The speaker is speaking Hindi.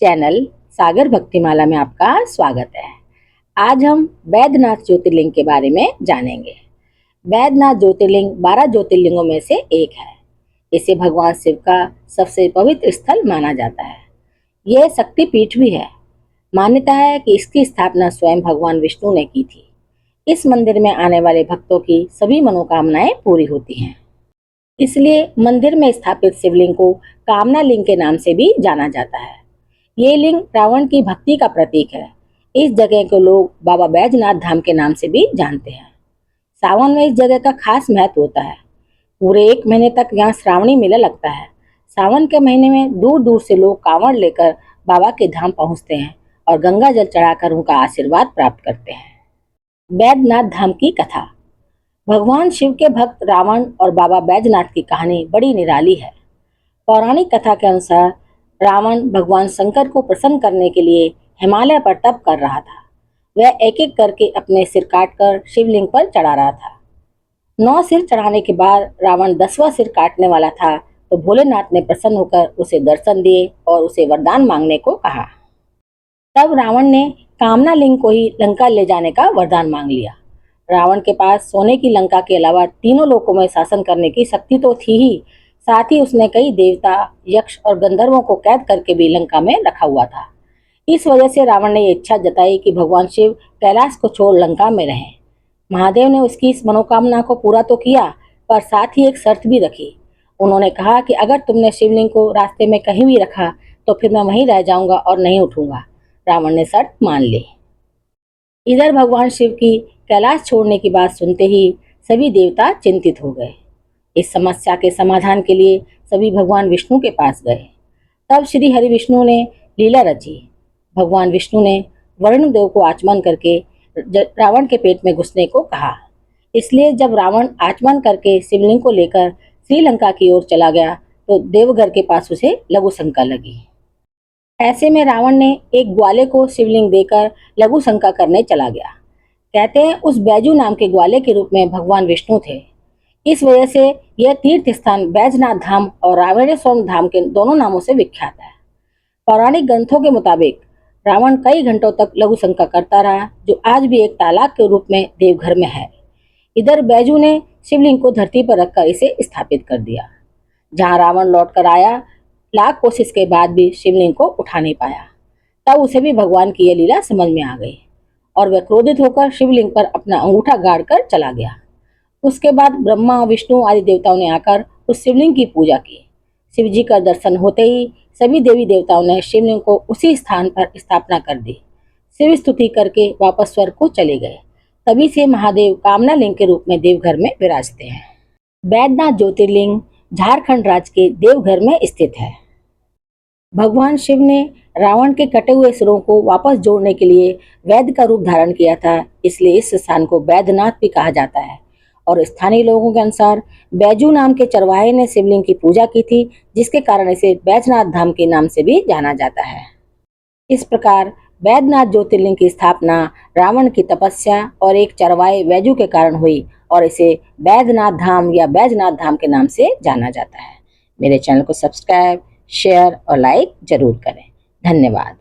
चैनल सागर भक्तिमाला में आपका स्वागत है। आज हम बैद्यनाथ ज्योतिर्लिंग के बारे में जानेंगे। बैद्यनाथ ज्योतिर्लिंग 12 ज्योतिर्लिंगों में से एक है। इसे भगवान शिव का सबसे पवित्र स्थल माना जाता है। यह शक्तिपीठ भी है। मान्यता है कि इसकी स्थापना स्वयं भगवान विष्णु ने की थी। इस मंदिर में आने वाले भक्तों की सभी मनोकामनाएं पूरी होती हैं। इसलिए मंदिर में स्थापित शिवलिंग को कामना लिंग के नाम से भी जाना जाता है। ये लिंग रावण की भक्ति का प्रतीक है। इस जगह को लोग बाबा बैजनाथ धाम के नाम से भी जानते हैं। सावन में इस जगह का खास महत्व होता है। पूरे 1 महीने तक यहाँ श्रावणी मेला लगता है। सावन के महीने में दूर दूर से लोग कांवड़ लेकर बाबा के धाम पहुँचते हैं और गंगा जल चढ़ाकर उनका आशीर्वाद प्राप्त करते हैं। बैजनाथ धाम की कथा। भगवान शिव के भक्त रावण और बाबा बैजनाथ की कहानी बड़ी निराली है। पौराणिक कथा के अनुसार रावण भगवान शंकर को प्रसन्न करने के लिए हिमालय पर तप कर रहा था। वह एक एक करके अपने सिर काटकर शिवलिंग पर चढ़ा रहा था। 9 सिर चढ़ाने के बाद रावण 10वां सिर काटने वाला था तो भोलेनाथ ने प्रसन्न होकर उसे दर्शन दिए और उसे वरदान मांगने को कहा। तब रावण ने कामना लिंग को ही लंका ले जाने का वरदान मांग लिया। रावण के पास सोने की लंका के अलावा तीनों लोकों में शासन करने की शक्ति तो थी ही, साथ ही उसने कई देवता, यक्ष और गंधर्वों को कैद करके भी लंका में रखा हुआ था। इस वजह से रावण ने ये इच्छा जताई कि भगवान शिव कैलाश को छोड़ लंका में रहें। महादेव ने उसकी इस मनोकामना को पूरा तो किया, पर साथ ही एक शर्त भी रखी। उन्होंने कहा कि अगर तुमने शिवलिंग को रास्ते में कहीं भी रखा तो फिर मैं वहीं रह जाऊंगा और नहीं उठूंगा। रावण ने शर्त मान ली। इधर भगवान शिव की कैलाश छोड़ने की बात सुनते ही सभी देवता चिंतित हो गए। इस समस्या के समाधान के लिए सभी भगवान विष्णु के पास गए। तब श्री हरि विष्णु ने लीला रची। भगवान विष्णु ने वरुण देव को आचमन करके रावण के पेट में घुसने को कहा। इसलिए जब रावण आचमन करके शिवलिंग को लेकर श्रीलंका की ओर चला गया तो देवघर के पास उसे लघु शंका लगी। ऐसे में रावण ने एक ग्वाले को शिवलिंग देकर लघु शंका करने चला गया। कहते हैं उस बैजू नाम के ग्वाले के रूप में भगवान विष्णु थे। इस वजह से यह तीर्थ स्थान बैजनाथ धाम और रावणेश्वर धाम के दोनों नामों से विख्यात है। पौराणिक ग्रंथों के मुताबिक रावण कई घंटों तक लघु शंका करता रहा, जो आज भी एक तालाब के रूप में देवघर में है। इधर बैजू ने शिवलिंग को धरती पर रखकर इसे स्थापित कर दिया। जहाँ रावण लौट कर आया, लाख कोशिश के बाद भी शिवलिंग को उठा नहीं पाया। तब उसे भी भगवान की यह लीला समझ में आ गई और वह क्रोधित होकर शिवलिंग पर अपना अंगूठा गाड़ कर चला गया। उसके बाद ब्रह्मा, विष्णु आदि देवताओं ने आकर उस शिवलिंग की पूजा की। शिव जी का दर्शन होते ही सभी देवी देवताओं ने शिवलिंग को उसी स्थान पर स्थापना कर दी। शिव स्तुति करके वापस स्वर्ग को चले गए। तभी से महादेव कामना लिंग के रूप में देवघर में विराजते हैं। बैद्यनाथ ज्योतिर्लिंग झारखंड राज्य के देवघर में स्थित है। भगवान शिव ने रावण के कटे हुए सिरों को वापस जोड़ने के लिए वैद्य का रूप धारण किया था, इसलिए इस स्थान को बैद्यनाथ भी कहा जाता है। और स्थानीय लोगों के अनुसार बैजू नाम के चरवाहे ने शिवलिंग की पूजा की थी, जिसके कारण इसे बैजनाथ धाम के नाम से भी जाना जाता है। इस प्रकार बैद्यनाथ ज्योतिर्लिंग की स्थापना रावण की तपस्या और एक चरवाहे बैजू के कारण हुई और इसे बैद्यनाथ धाम या बैजनाथ धाम के नाम से जाना जाता है। मेरे चैनल को सब्सक्राइब, शेयर और लाइक जरूर करें। धन्यवाद।